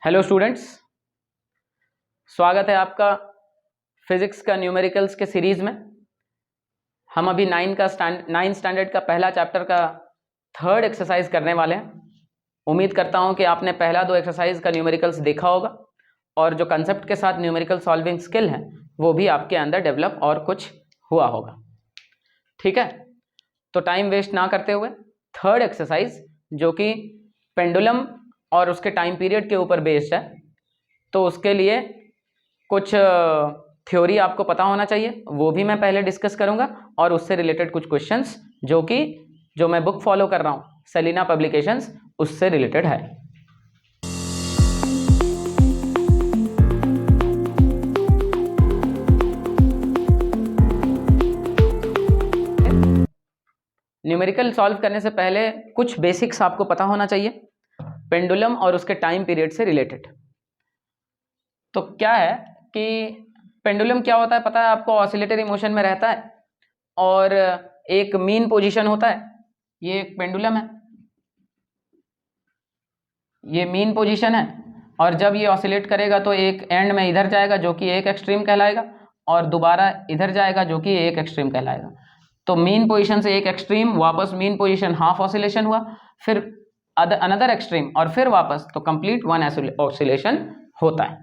Hello students, स्वागत है आपका फिजिक्स का न्यूमेरिकल्स के सीरीज में। हम अभी 9 स्टैंडर्ड का पहला चैप्टर का थर्ड एक्सरसाइज करने वाले हैं। उम्मीद करता हूं कि आपने पहला 2 एक्सरसाइज का न्यूमेरिकल्स देखा होगा और जो कंसेप्ट के साथ न्यूमेरिकल सॉल्विंग स्किल है वो भी आपके अंदर डेवलप और कुछ हुआ होगा। ठीक है, तो टाइम वेस्ट ना करते हुए थर्ड एक्सरसाइज जो कि पेंडुलम और उसके टाइम पीरियड के ऊपर बेस्ड है, तो उसके लिए कुछ थ्योरी आपको पता होना चाहिए, वो भी मैं पहले डिस्कस करूंगा और उससे रिलेटेड कुछ क्वेश्चंस जो मैं बुक फॉलो कर रहा हूं सेलिना पब्लिकेशंस, उससे रिलेटेड है। न्यूमेरिकल सॉल्व करने से पहले कुछ बेसिक्स आपको पता होना चाहिए पेंडुलम और उसके टाइम पीरियड से रिलेटेड। तो क्या है कि पेंडुलम क्या होता है पता है आपको? ऑसिलेटरी मोशन में रहता है और एक मीन पोजीशन होता है। ये एक पेंडुलम है, ये मीन पोजीशन है और जब ये ऑसिलेट करेगा तो एक एंड में इधर जाएगा जो कि एक एक्सट्रीम कहलाएगा और दोबारा इधर जाएगा जो कि एक एक्सट्रीम कहलाएगा। तो मीन पोजीशन से एक एक्सट्रीम वापस मीन पोजीशन हाफ ऑसिलेशन हुआ, फिर अनदर एक्सट्रीम और फिर वापस, तो कंप्लीट वन ऑसिलेशन होता है।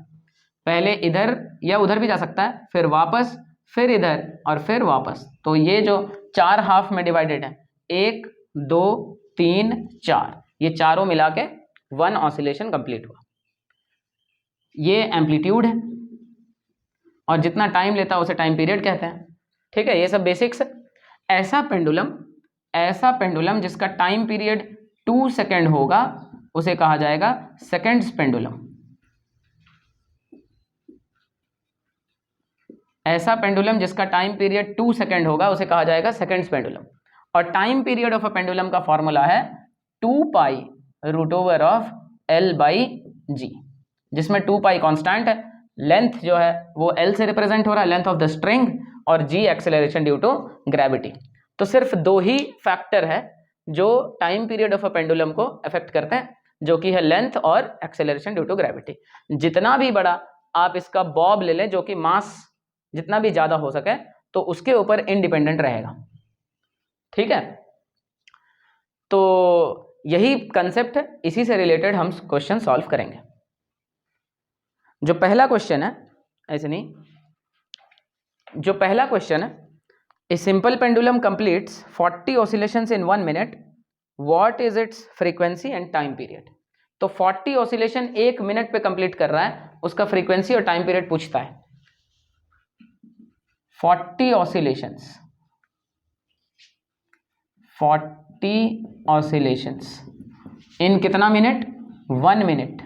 पहले इधर या उधर भी जा सकता है, फिर वापस, फिर इधर और फिर वापस। तो ये जो 4 हाफ में डिवाइडेड है, 1 2 3 4, ये चारों मिला के वन ऑसिलेशन कंप्लीट हुआ। ये एम्पलीट्यूड है और जितना टाइम लेता है उसे टाइम पीरियड कहते हैं। ठीक है, ये सब बेसिक्स है। ऐसा पेंडुलम जिसका टाइम पीरियड 2 सेकेंड होगा उसे कहा जाएगा सेकेंड्स पेंडुलम। ऐसा पेंडुलम जिसका टाइम पीरियड 2 सेकेंड होगा उसे कहा जाएगा सेकेंड्स पेंडुलम। और time period of a pendulum का फॉर्मूला है 2 pi root over of L by g, जिसमें 2 पाई कॉन्स्टेंट है, लेंथ जो है वो L से रिप्रेजेंट हो रहा है, लेंथ ऑफ द स्ट्रिंग, और G acceleration due to gravity. तो सिर्फ 2 ही फैक्टर है जो time period of a pendulum को अफेक्ट करते हैं, जो कि है लेंथ और एक्सेलरेशन ड्यू टू ग्रेविटी। जितना भी बड़ा आप इसका बॉब ले लें, जो कि मास जितना भी ज्यादा हो सके, तो उसके ऊपर इंडिपेंडेंट रहेगा। ठीक है, तो यही कंसेप्ट है, इसी से रिलेटेड हम क्वेश्चन सॉल्व करेंगे। जो पहला क्वेश्चन है, ऐसे नहीं, जो पहला क्वेश्चन है, a simple pendulum completes 40 oscillations in 1 minute, what is it's frequency and time period. तो 40 ऑसिलेशन 1 मिनट पे कंप्लीट कर रहा है, उसका फ्रीक्वेंसी और टाइम पीरियड पूछता है। 40 ऑसिलेशंस इन कितना मिनट? 1 मिनट।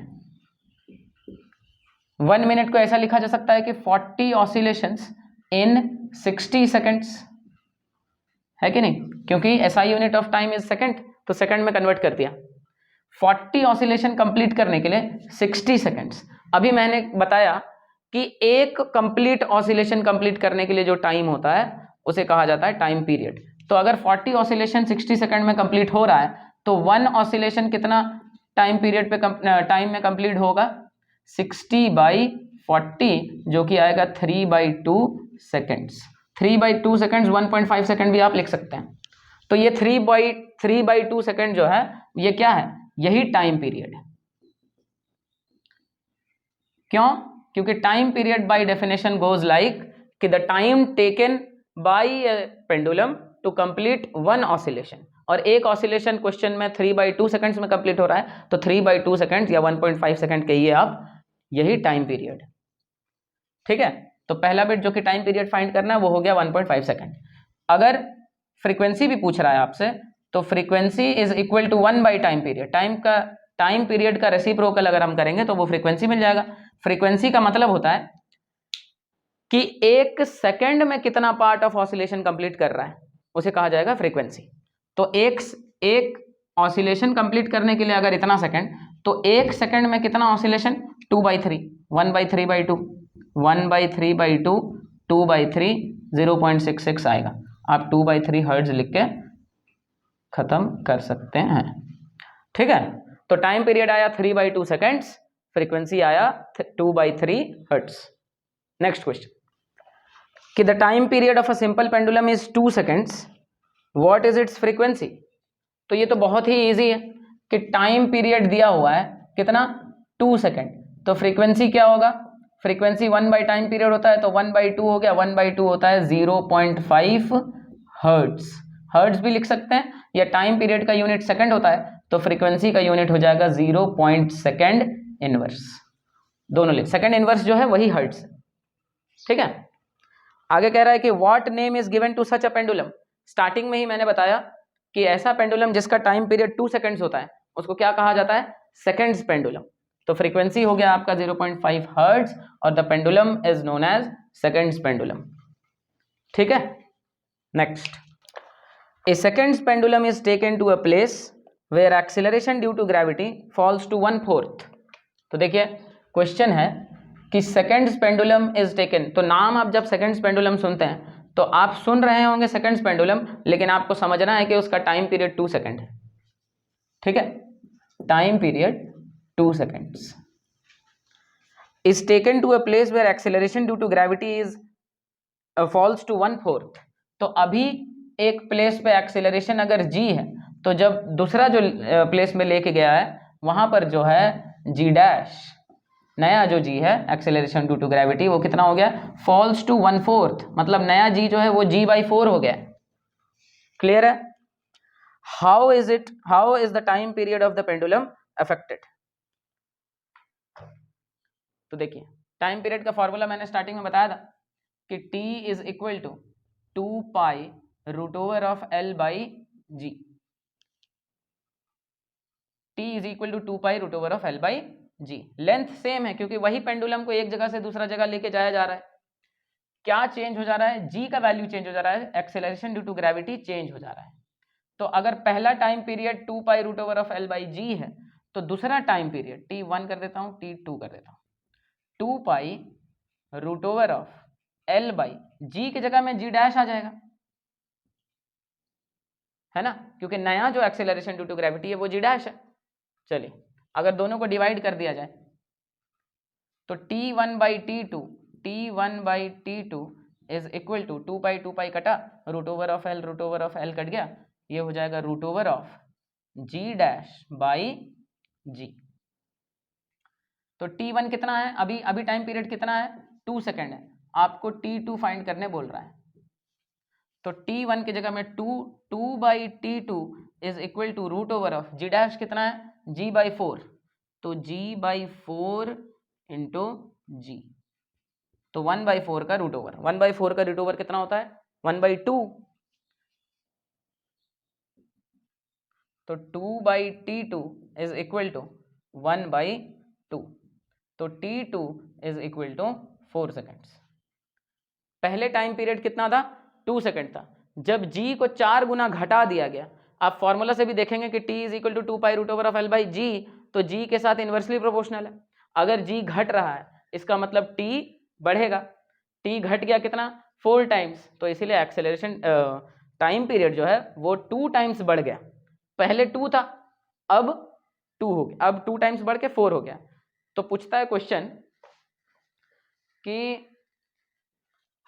1 मिनट को ऐसा लिखा जा सकता है कि 40 ऑसिलेशंस इन 60 सेकेंड्स, है कि नहीं? क्योंकि SI unit of time is second, तो सेकेंड में कन्वर्ट कर दिया। 40 ऑसिलेशन कंप्लीट करने के लिए 60 सेकेंड्स। अभी मैंने बताया कि एक कंप्लीट ऑसिलेशन कंप्लीट करने के लिए जो टाइम होता है उसे कहा जाता है टाइम पीरियड। तो अगर 40 ऑसिलेशन 60 सेकेंड में कंप्लीट हो रहा है तो 1 ऑसिलेशन कितना टाइम पीरियड पे टाइम में कंप्लीट होगा? 60/40, जो कि आएगा 3/2 सेकेंड्स। 3/2 सेकेंड्स 1.5 सेकेंड भी आप लिख सकते हैं। तो ये 3/2 सेकेंड जो है ये क्या है? यही टाइम पीरियड है। क्यों? क्योंकि time period by definition goes like कि the time taken by a pendulum to complete 1 oscillation, और एक ऑसिलेशन क्वेश्चन में 3/2 सेकेंड्स में कंप्लीट हो रहा है, तो 3/2 सेकेंड्स या 1.5 सेकेंड कहिए आप, यही टाइम पीरियड। ठीक है, तो पहला बिट जो कि टाइम पीरियड फाइंड करना है वो हो गया 1.5 सेकेंड। अगर फ्रीक्वेंसी भी पूछ रहा है आपसे, तो frequency is equal to 1 by time period. Time period का रेसिप्रोकल अगर हम करेंगे तो वो फ्रीक्वेंसी मिल जाएगा। फ्रीक्वेंसी का मतलब होता है कि 1 सेकेंड में कितना पार्ट ऑफ ऑसिलेशन कंप्लीट कर रहा है, उसे कहा जाएगा फ्रीक्वेंसी। तो एक ऑसिलेशन कंप्लीट करने के लिए अगर इतना सेकेंड, तो 1 सेकेंड में कितना ऑसिलेशन? 2/3, 1/3/2, 1/3/2, 2/3, 0.66 आएगा। आप 2/3 हर्ट्ज लिख के खत्म कर सकते हैं। ठीक है, तो टाइम पीरियड आया 3/2 सेकेंड्स, फ्रीक्वेंसी आया 2/3 हर्ट्ज। नेक्स्ट क्वेश्चन कि the time period of a simple pendulum is 2 seconds, what is it's frequency. तो ये तो बहुत ही इजी है कि टाइम पीरियड दिया हुआ है कितना 2 सेकेंड, तो फ्रीक्वेंसी क्या होगा, फ्रीक्वेंसी 1 बाई टाइम पीरियड होता है तो 1/2 हो गया, 1/2 होता है 0.5 हर्ट्ज। हर्ट्ज भी लिख सकते हैं, या टाइम पीरियड का यूनिट सेकंड होता है तो फ्रीक्वेंसी का यूनिट हो जाएगा 0.2 इनवर्स। दोनों लिख, सेकंड इनवर्स जो है वही हर्ट्ज, ठीक है। आगे कह रहा है कि what name is given to such a pendulum. Starting में ही मैंने बताया कि ऐसा पेंडुलम जिसका टाइम पीरियड 2 सेकंड्स होता है उसको क्या कहा जाता है, सेकंड्स पेंडुलम। तो फ्रीक्वेंसी हो गया आपका 0.5 हर्ट्ज और the pendulum is known as seconds pendulum, ठीक है। Next, a seconds pendulum is taken to a place where acceleration due to gravity falls to 1/4। तो देखिए क्वेश्चन है कि सेकंड्स पेंडुलम इज टेकन, तो नाम आप जब सेकंड्स पेंडुलम सुनते हैं तो आप सुन रहे होंगे सेकंड्स पेंडुलम, लेकिन आपको समझना है कि उसका टाइम पीरियड 2 सेकंड है, ठीक है। Time period 2 seconds is taken to a place where acceleration due to gravity is falls to 1/4। तो अभी एक प्लेस पे एक्सेलरेशन अगर g है तो जब दूसरा जो प्लेस में लेके गया है वहां पर जो है g डैश, नया जो g है एक्सेलरेशन ड्यू टू ग्रेविटी वो कितना हो गया, फॉल्स टू 1/4, मतलब नया g जो है वो g/4 हो गया। क्लियर है। How is the time period of the pendulum affected. तो देखिए टाइम पीरियड का फॉर्मूला मैंने स्टार्टिंग में बताया था कि t is equal to 2 root over of L by G. t is equal to 2 root over of L by G. Length same है क्योंकि वही पेंडुलम को एक जगह से दूसरा जगह लेके जाया जा रहा है। क्या चेंज हो जा रहा है, g का वैल्यू चेंज हो जा रहा है, acceleration due to gravity change हो जा रहा है। तो अगर पहला time period 2 root over of L by g है तो दूसरा टाइम पीरियड t1 कर देता हूँ, t2 कर देता हूँ, 2 root over of L by g की जगह में g डैश आ जाएगा, है ना, क्योंकि नया जो एक्सेलरेशन ड्यू टू ग्रेविटी है वो g डैश है। चलिए अगर दोनों को डिवाइड कर दिया जाए तो t1 by t2 is equal to 2 कटा रूट ओवर ऑफ L कट गया, ये हो जाएगा root over of g dash by g। तो t1 कितना है, अभी टाइम पीरियड कितना है 2 सेकेंड है, आपको t2 फाइंड करने बोल रहा है। तो t1 की जगह में 2 is equal to root over of g dash कितना है g/4, तो g/4 इंटू g, तो 1/4 का रूट ओवर, 1/4 का रूट ओवर कितना होता है 1/2, तो 2/t2 इज इक्वल टू 1/2, तो t2 is equal to 4 seconds. पहले टाइम पीरियड कितना था 2 सेकेंड था, जब g को 4 गुना घटा दिया गया, आप फॉर्मूला से भी देखेंगे कि t is equal to 2 root over of L by g, तो g के साथ इन्वर्सली प्रोपोर्शनल है। अगर g घट रहा है इसका मतलब t बढ़ेगा, t घट गया कितना 4 टाइम्स, तो इसीलिए एक्सेलरेशन टाइम पीरियड जो है वो 2 टाइम्स बढ़ गया। पहले 2 था अब 2 हो गया, अब 2 टाइम्स बढ़ के 4 हो गया। तो पूछता है क्वेश्चन कि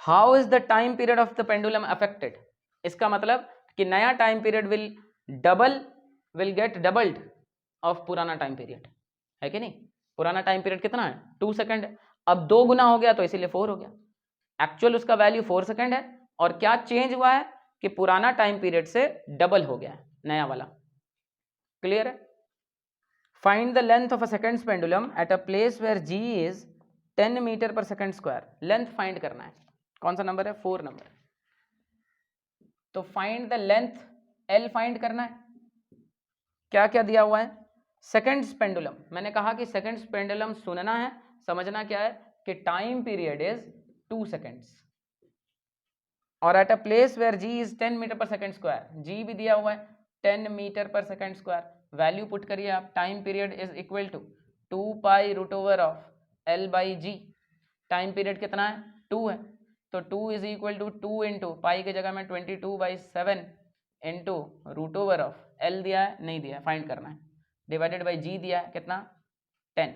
how is the time period of the pendulum affected. इसका मतलब कि नया time period will get doubled of पुराना टाइम पीरियड, है कि नहीं। पुराना टाइम पीरियड कितना है 2 सेकंड है, अब 2 गुना हो गया तो इसीलिए 4 हो गया। एक्चुअल उसका वैल्यू 4 सेकंड है और क्या चेंज हुआ है कि पुराना टाइम पीरियड से डबल हो गया है नया वाला। क्लियर है। Find the length of a seconds pendulum at a place where g is 10 meter per second square. Length find करना है, कौन सा नंबर है 4 नंबर। तो find the length L find करना है। क्या क्या दिया हुआ है सेकंड्स पेंडुलम, मैंने कहा कि सेकंड्स पेंडुलम सुनना है, समझना क्या है कि टाइम पीरियड इज 2 सेकंड्स और at a place where g is 10 meter per second square, g भी दिया हुआ है 10 meter per second square. Value put करिए आप, time period is equal to 2 root over of L by G. Time period कितना है 2 है, तो 2 is equal to 2 into pi की जगह में 22/7 into root over of L दिया है नहीं दिया है फाइंड करना है, डिवाइडेड बाई जी दिया है कितना 10।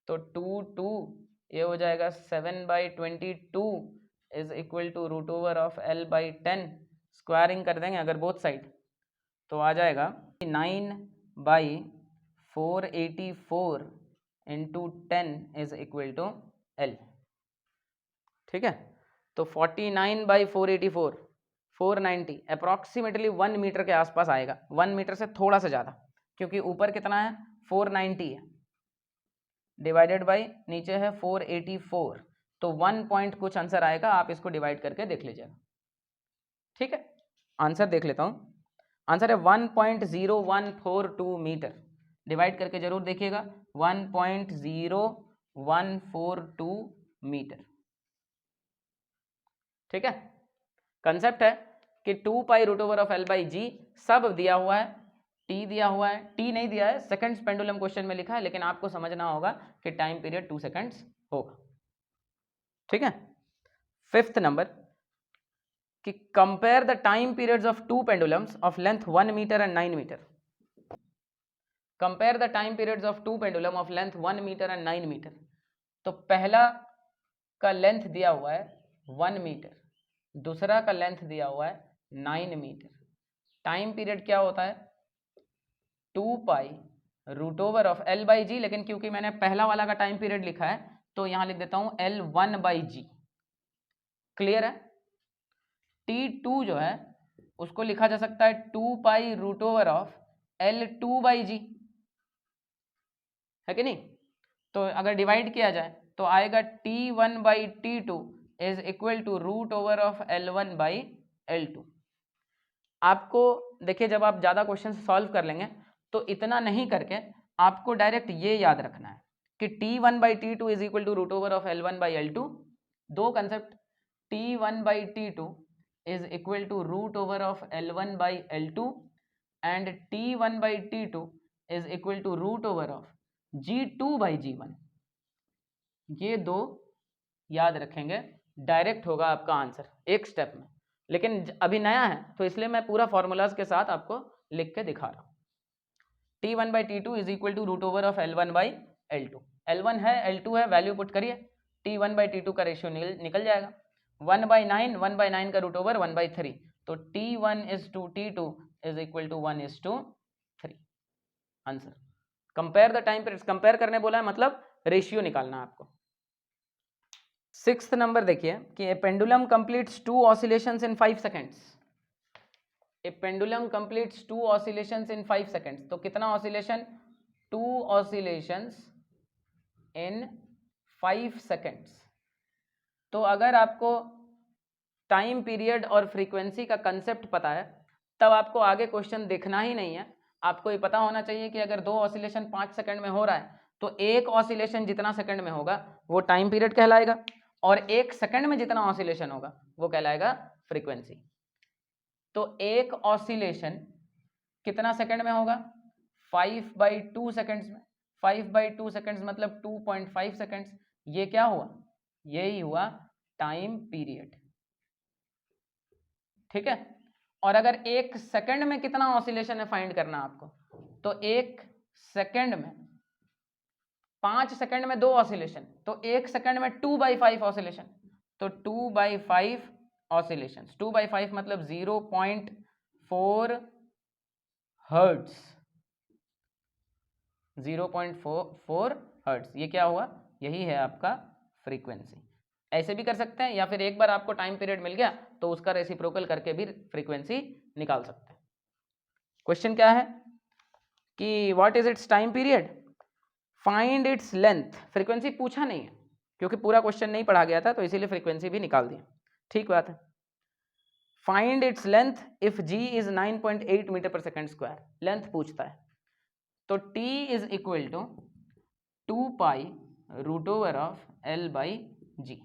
तो 2 ये हो जाएगा 7/22 is equal to root over of L/10। Squaring कर देंगे अगर बोथ साइड तो आ जाएगा 9/484 into 10 is equal to L। ठीक है, तो 49/484 490 अप्रॉक्सीमेटली 1 मीटर के आसपास आएगा, 1 मीटर से थोड़ा सा ज़्यादा, क्योंकि ऊपर कितना है 490 है डिवाइडेड बाई नीचे है 484, तो 1 पॉइंट कुछ आंसर आएगा, आप इसको डिवाइड करके देख लीजिएगा। ठीक है, आंसर देख लेता हूँ, आंसर है 1.0142 मीटर, डिवाइड करके जरूर देखिएगा 1.0142 मीटर। ठीक है, कंसेप्ट है कि 2 pi root over of L by g, सब दिया हुआ है, टी दिया हुआ है, टी नहीं दिया है, सेकंड्स पेंडुलम क्वेश्चन में लिखा है, लेकिन आपको समझना होगा कि टाइम पीरियड 2 सेकंड्स होगा। ठीक है, 5th नंबर कि compare the time periods of 2 pendulums of length 1 meter and 9 meter. Compare the time periods of 2 pendulum of length 1 meter and 9 meter. तो पहला का लेंथ दिया हुआ है 1 मीटर, दूसरा का लेंथ दिया हुआ है 9 मीटर। टाइम पीरियड क्या होता है 2 pi root over of L by g, लेकिन क्योंकि मैंने पहला वाला का टाइम पीरियड लिखा है तो यहां लिख देता हूं L1 बाई जी। क्लियर है, T2 जो है उसको लिखा जा सकता है 2 pi root over of L2 by g, है कि नहीं। तो अगर डिवाइड किया जाए तो आएगा T1 by T2 is equal to root over of L1 by L2। आपको देखिए, जब आप ज़्यादा क्वेश्चन सॉल्व कर लेंगे तो इतना नहीं करके आपको डायरेक्ट ये याद रखना है कि T1 by T2 is equal to root over of L1 by L2। दो concept, T1 by T2 is equal to root over of L1 by L2 and T1 by T2 is equal to root over of G2 by G1। ये दो याद रखेंगे, direct होगा आपका answer एक step में, लेकिन अभी नया है तो इसलिए मैं पूरा फॉर्मूलाज के साथ आपको लिख के दिखा रहा हूँ। T1 by T2 is equal to root over of L1 by L2। L1 है, L2 है, वैल्यू पुट करिए, T1 बाई T2 का रेशियो निकल जाएगा 1/9, 1/9 का रूट ओवर 1/3, तो T1 is to T2 is equal to 1:3 answer. Compare the time periods, compare करने बोला है मतलब रेशियो निकालना है आपको। 6th नंबर देखिए कि ए पेंडुलम कंप्लीट्स 2 ऑसिलेशंस इन 5 सेकेंड्स। ए पेंडुलम कंप्लीट्स 2 ऑसिलेशंस इन 5 सेकेंड्स। तो कितना ऑसिलेशन 2 ऑसिलेशंस इन 5 सेकेंड्स। तो अगर आपको टाइम पीरियड और फ्रीक्वेंसी का कंसेप्ट पता है तब आपको आगे क्वेश्चन देखना ही नहीं है, आपको ये पता होना चाहिए कि अगर 2 ऑसिलेशन 5 सेकंड में हो रहा है तो एक ऑसिलेशन जितना सेकंड में होगा वो टाइम पीरियड कहलाएगा, और 1 सेकंड में जितना ऑसिलेशन होगा वो कहलाएगा फ्रीक्वेंसी। तो एक ऑसिलेशन कितना सेकंड में होगा 5/2 सेकंड्स में, 5/2 सेकंड्स मतलब 2.5 सेकंड्स। ये क्या हुआ, यही हुआ टाइम पीरियड। ठीक है, और अगर 1 सेकंड में कितना ऑसिलेशन है फाइंड करना आपको, तो 1 सेकंड में 5 सेकंड में 2 ऑसिलेशन, तो 1 सेकंड में 2/5 ऑसिलेशन, तो 2/5 ऑसिलेशन, 2/5 मतलब 0.4 हर्ट्ज, 0.4 हर्ट्ज। ये क्या हुआ, यही है आपका फ्रीक्वेंसी। ऐसे भी कर सकते हैं, या फिर एक बार आपको टाइम पीरियड मिल गया तो उसका रेसिप्रोकल करके भी फ्रीक्वेंसी निकाल सकते हैं। क्वेश्चन क्या है कि what is it's time period, find its length. Frequency पूछा नहीं है क्योंकि पूरा क्वेश्चन नहीं पढ़ा गया था, तो इसीलिए फ्रीक्वेंसी भी निकाल दिया। ठीक बात है। Find its length if g is 9.8 metre per second square, length पूछता है। तो t is equal to 2 pi root over of L by g.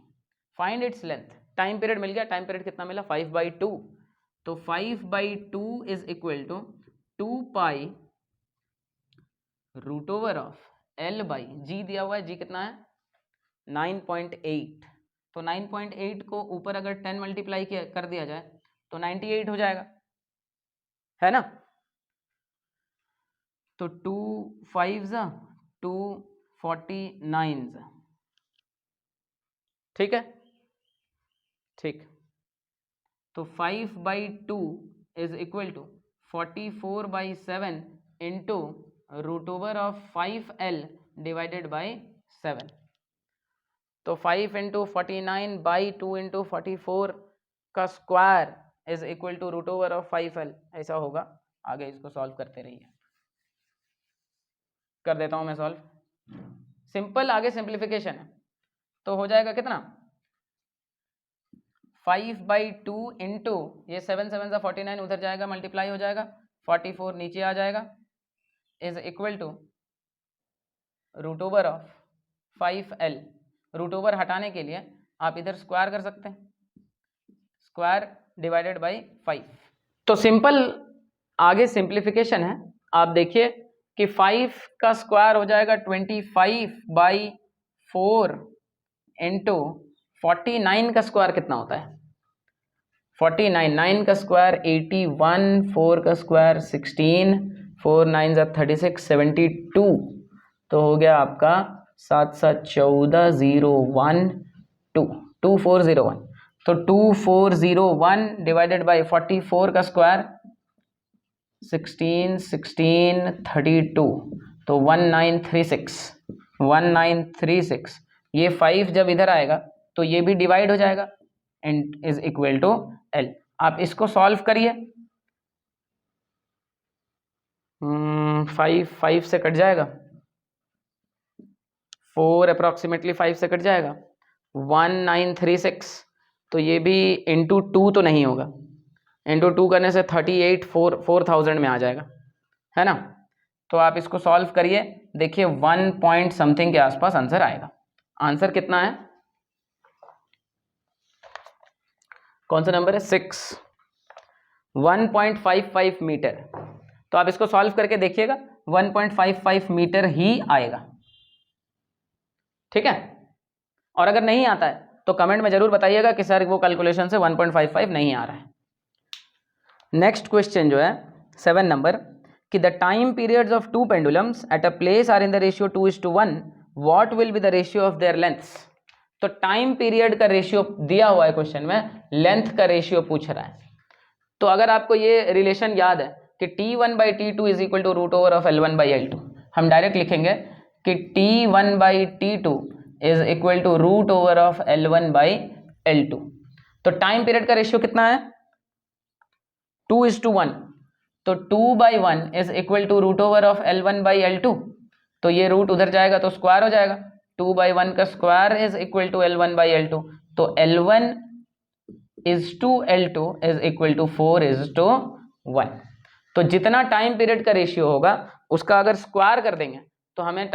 Find its length, time period मिल गया, टाइम पीरियड कितना मिला 5/2, तो 5/2 is equal to 2 pi root over of L by g दिया हुआ है, जी कितना है 9.8, तो 9.8 को ऊपर अगर 10 मल्टीप्लाई कर दिया जाए तो 98 हो जाएगा, है ना। तो 2 5 2 49, ठीक है, ठीक। तो 5/2 is equal to 44/7 into √5L divided by 7। तो 5 इंटू 49/2 इंटू 44 का square is equal to √5L, ऐसा होगा। आगे इसको सॉल्व करते रहिए, कर देता हूं मैं सॉल्व। सिंपल, आगे सिंप्लीफिकेशन है, तो हो जाएगा कितना, 5/2 इंटू ये 7 7 सा 49 उधर जाएगा, मल्टीप्लाई हो जाएगा, 44 नीचे आ जाएगा, is equal to √5L। Root over हटाने के लिए आप इधर स्क्वायर कर सकते हैं, स्क्वायर डिवाइडेड बाई 5। तो सिंपल आगे सिंप्लीफिकेशन है। आप देखिए कि 5 का स्क्वायर हो जाएगा 25/4 इंटू 49 का स्क्वायर कितना होता है 49, 9 का स्क्वायर 81, 4 का स्क्वायर 16, 4 9 36, 72। तो हो गया आपका 7 7 14 0 1 2 2401। तो 2401 डिवाइडेड बाई 44 का स्क्वायर 16 16 32, तो 1936। ये 5 जब इधर आएगा तो ये भी डिवाइड हो जाएगा and is equal to L। आप इसको सॉल्व करिए, 5 से कट जाएगा, 4 अप्रॉक्सीमेटली 5 से कट जाएगा, 1936। तो ये भी इंटू 2 तो नहीं होगा, इंटू 2 करने से 38 4000 में आ जाएगा, है ना। तो आप इसको सॉल्व करिए, देखिए 1 पॉइंट समथिंग के आसपास आंसर आएगा। आंसर कितना है, कौन सा नंबर है 6, 1.55 मीटर। तो आप इसको सॉल्व करके देखिएगा 1.55 मीटर ही आएगा, ठीक है। और अगर नहीं आता है तो कमेंट में जरूर बताइएगा कि सर वो कैलकुलेशन से 1.55 नहीं आ रहा है। नेक्स्ट क्वेश्चन जो है 7 नंबर, कि the time periods of two pendulums at a place are in the ratio 2:1, what will be the ratio of their lengths. तो टाइम पीरियड का रेशियो दिया हुआ है क्वेश्चन में, लेंथ का रेशियो पूछ रहा है। तो अगर आपको ये रिलेशन याद है कि T1/T2 is equal to √L1/L2, हम डायरेक्ट लिखेंगे कि T1/T2 is equal to √L1/L2। तो टाइम पीरियड का रेशियो कितना है 2:1, तो 2/1 इज इक्वल टू √L1/L2। तो ये रूट उधर जाएगा तो स्क्वायर हो जाएगा, 2/1 का square is equal to L1/L2। तो L1 is to L2 is equal to 4:1। तो जितना टाइम पीरियड का रेशियो होगा उसका अगर स्क्वायर कर देंगे तो हमें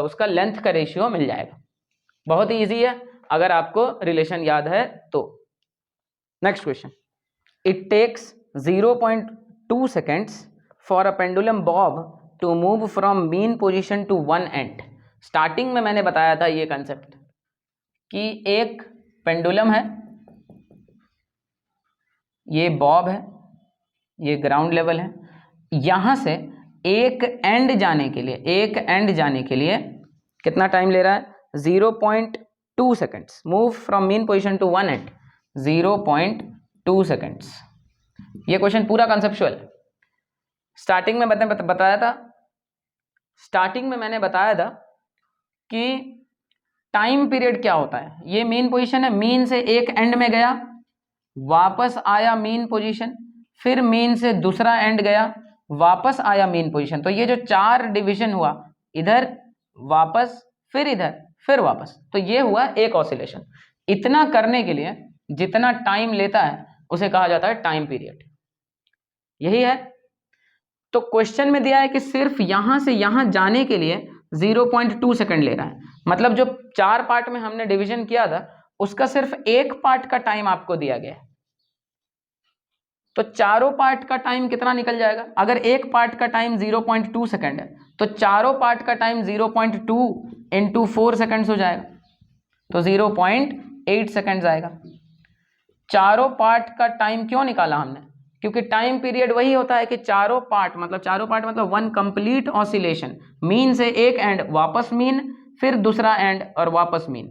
उसका लेंथ का रेशियो मिल जाएगा। बहुत ही ईजी है अगर आपको रिलेशन याद है तो। Next question, it takes 0.2 seconds for a pendulum bob to move from mean position to one end। Starting में मैंने बताया था ये कंसेप्ट कि एक पेंडुलम है, ये बॉब है, ये ग्राउंड लेवल है, यहां से एक एंड जाने के लिए कितना टाइम ले रहा है 0.2 seconds। Move from mean position to one end 0.2 seconds। ये क्वेश्चन पूरा कंसेप्चुअल। स्टार्टिंग में मैंने बताया था कि टाइम पीरियड क्या होता है। ये मीन पोजीशन है, मीन से एक एंड में गया, वापस आया मीन पोजीशन, फिर मीन से दूसरा एंड गया, वापस आया मीन पोजीशन। तो ये जो 4 डिवीजन हुआ, इधर वापस, फिर इधर, फिर वापस, तो ये हुआ एक ऑसिलेशन। इतना करने के लिए जितना टाइम लेता है उसे कहा जाता है टाइम पीरियड। यही है। तो क्वेश्चन में दिया है कि सिर्फ यहां से यहां जाने के लिए 0.2 सेकंड ले रहा है। मतलब जो 4 पार्ट में हमने डिवीजन किया था उसका सिर्फ एक पार्ट का टाइम आपको दिया गया है। तो चारों पार्ट का टाइम कितना निकल जाएगा। अगर एक पार्ट का टाइम 0.2 सेकंड है तो चारों पार्ट का टाइम 0.2 इंटू 4 सेकंड्स हो जाएगा, तो 0.8 सेकंड्स आएगा। चारों पार्ट का टाइम क्यों निकाला हमने, क्योंकि टाइम पीरियड वही होता है कि चारों पार्ट मतलब वन कंप्लीट ऑसिलेशन, मीन से एक एंड वापस मीन, फिर दूसरा एंड और वापस मीन।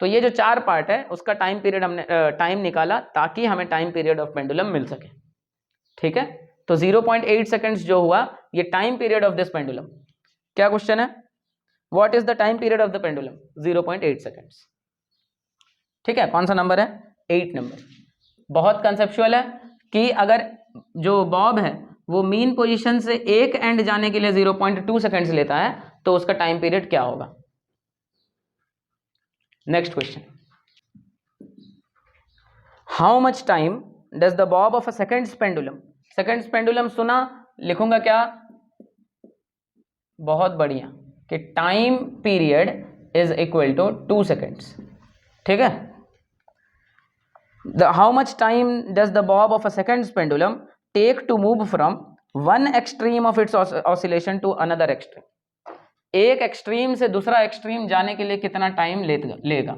तो ये जो 4 पार्ट है उसका टाइम पीरियड हमने टाइम निकाला ताकि हमें टाइम पीरियड ऑफ पेंडुलम मिल सके। ठीक है, तो 0.8 सेकेंड्स जो हुआ ये time period of this pendulum. क्या क्वेश्चन है, what is the time period of the pendulum? 0.8 seconds. ठीक है, कौन सा नंबर है? 8 नंबर। बहुत कंसेप्चुअल है कि अगर जो बॉब है वो मीन पोजीशन से एक एंड जाने के लिए 0.2 सेकेंड्स लेता है तो उसका टाइम पीरियड क्या होगा। Next question, how much time does the bob of a seconds pendulum. Seconds pendulum सुना, लिखूंगा क्या, बहुत बढ़िया, कि time period is equal to 2 seconds. ठीक है, how much time does the bob of a seconds pendulum take to move from one extreme of its oscillation to another extreme. एक extreme से दूसरा एक्सट्रीम जाने के लिए कितना टाइम लेगा।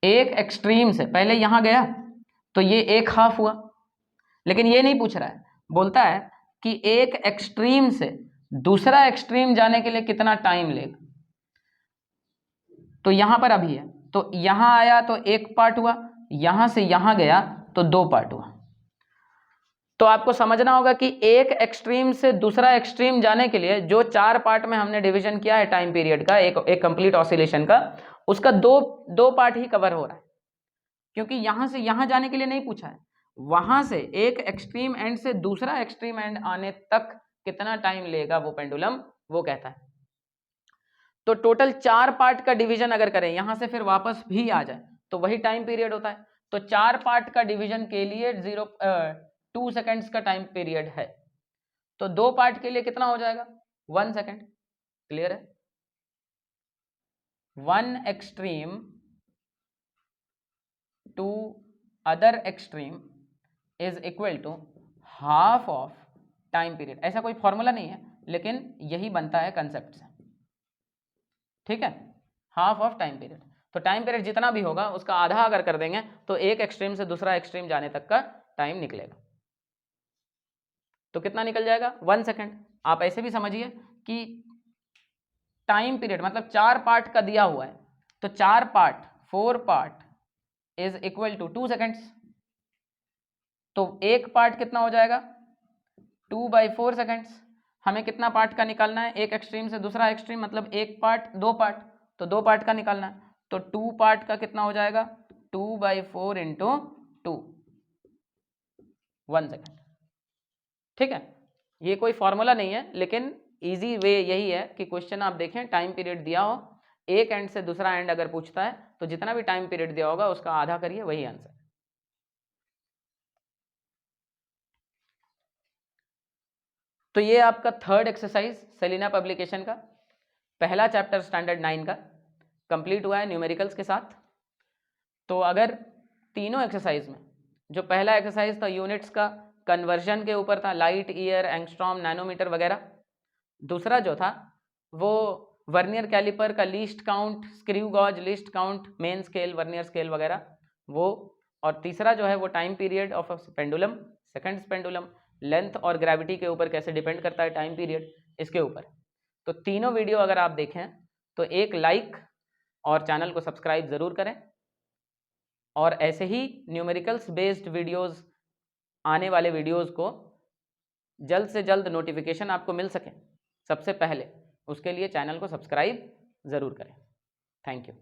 एक एक्सट्रीम से पहले यहां गया तो ये एक हाफ हुआ, लेकिन ये नहीं पूछ रहा है, बोलता है कि एक एक्सट्रीम से दूसरा एक्सट्रीम जाने के लिए कितना टाइम लेगा। तो यहां पर अभी है, तो यहां आया तो एक पार्ट हुआ, यहां से यहां गया तो 2 पार्ट हुआ। तो आपको समझना होगा कि एक एक्सट्रीम से दूसरा एक्सट्रीम जाने के लिए जो 4 पार्ट में हमने डिवीजन किया है टाइम पीरियड का, एक कंप्लीट ऑसिलेशन का, उसका दो पार्ट ही कवर हो रहा है, क्योंकि यहां से यहां जाने के लिए नहीं पूछा है, वहां से एक एक्सट्रीम एंड से दूसरा एक्सट्रीम एंड आने तक कितना टाइम लेगा वो पेंडुलम, वो कहता है। तो टोटल 4 पार्ट का डिवीजन अगर करें यहां से फिर वापस भी आ जाए तो वही टाइम पीरियड होता है। तो 4 पार्ट का डिवीजन के लिए 2 सेकेंड्स का टाइम पीरियड है, तो 2 पार्ट के लिए कितना हो जाएगा, 1 सेकेंड। क्लियर है, 1 extreme to other extreme is equal to half of time period. ऐसा कोई फॉर्मूला नहीं है, लेकिन यही बनता है कंसेप्ट से। ठीक है, हाफ ऑफ टाइम पीरियड। तो टाइम पीरियड जितना भी होगा उसका आधा अगर कर देंगे तो एक एक्सट्रीम से दूसरा एक्सट्रीम जाने तक का टाइम निकलेगा। तो कितना निकल जाएगा, 1 सेकेंड। आप ऐसे भी समझिए कि टाइम पीरियड मतलब 4 पार्ट का दिया हुआ है, तो 4 part is equal to 2 seconds. तो एक पार्ट कितना हो जाएगा, 2/4 सेकेंड्स। हमें कितना पार्ट का निकालना है, एक एक्सट्रीम से दूसरा एक्सट्रीम, मतलब एक पार्ट 2 पार्ट, तो 2 पार्ट का निकालना है। तो 2 पार्ट का कितना हो जाएगा, 2/4 इंटू 2, 1 सेकेंड। ठीक है, ये कोई फॉर्मूला नहीं है, लेकिन इजी वे यही है कि क्वेश्चन आप देखें, टाइम पीरियड दिया हो, एक एंड से दूसरा एंड अगर पूछता है तो जितना भी टाइम पीरियड दिया होगा उसका आधा करिए, वही आंसर। तो ये आपका थर्ड एक्सरसाइज सेलिना पब्लिकेशन का पहला चैप्टर स्टैंडर्ड 9 का कंप्लीट हुआ है न्यूमेरिकल्स के साथ। तो अगर तीनों एक्सरसाइज में, जो पहला एक्सरसाइज था यूनिट्स का कन्वर्जन के ऊपर था, लाइट ईयर एंगस्ट्रॉम नैनोमीटर वगैरह, दूसरा जो था वो वर्नियर कैलिपर का least count, screw gauge least count, main scale, vernier scale वगैरह वो, और तीसरा जो है वो time period of pendulum, seconds pendulum, length और ग्रेविटी के ऊपर कैसे डिपेंड करता है टाइम पीरियड, इसके ऊपर। तो तीनों वीडियो अगर आप देखें तो एक लाइक और चैनल को सब्सक्राइब ज़रूर करें, और ऐसे ही न्यूमेरिकल्स बेस्ड वीडियोस, आने वाले वीडियोस को जल्द से जल्द नोटिफिकेशन आपको मिल सके सबसे पहले, उसके लिए चैनल को सब्सक्राइब ज़रूर करें। Thank you.